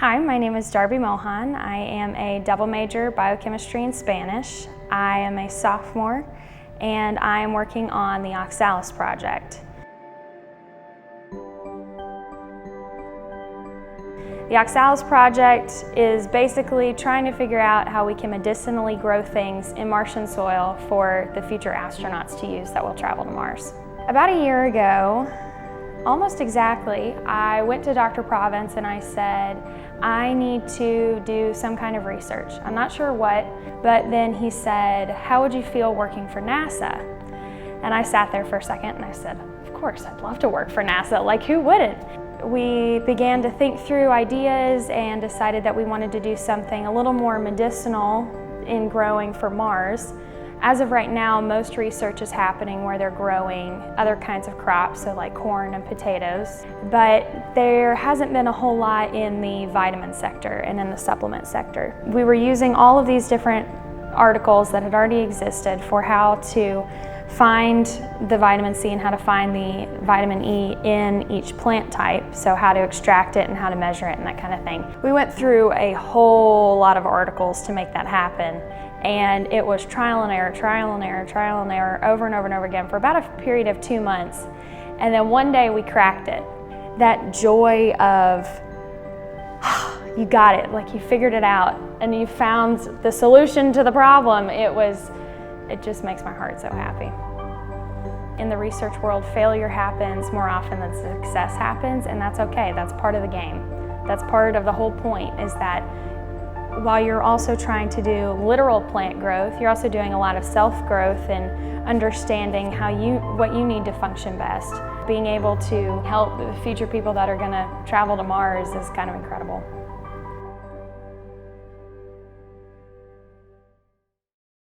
Hi, my name is Darby Mohon. I am a double major biochemistry and Spanish. I am a sophomore and I am working on the oxalis project. The oxalis project is basically trying to figure out how we can medicinally grow things in Martian soil for the future astronauts to use that will travel to Mars. About a year ago, almost exactly, I went to Dr. Province and I said, I need to do some kind of research. I'm not sure what, but then he said, how would you feel working for NASA? And I sat there for a second and I said, of course, I'd love to work for NASA, like who wouldn't? We began to think through ideas and decided that we wanted to do something a little more medicinal in growing for Mars. As of right now, most research is happening where they're growing other kinds of crops, so like corn and potatoes, but there hasn't been a whole lot in the vitamin sector and in the supplement sector. We were using all of these different articles that had already existed for how to find the vitamin C and how to find the vitamin E in each plant type, so how to extract it and how to measure it and that kind of thing. We went through a whole lot of articles to make that happen. And it was trial and error, trial and error, trial and error, over and over and over again for about a period of 2 months. And then one day we cracked it. That joy of, you got it, like you figured it out and you found the solution to the problem. It just makes my heart so happy. In the research world, failure happens more often than success happens, and that's okay, that's part of the game. That's part of the whole point, is that while you're also trying to do literal plant growth, you're also doing a lot of self-growth and understanding what you need to function best. Being able to help the future people that are going to travel to Mars is kind of incredible.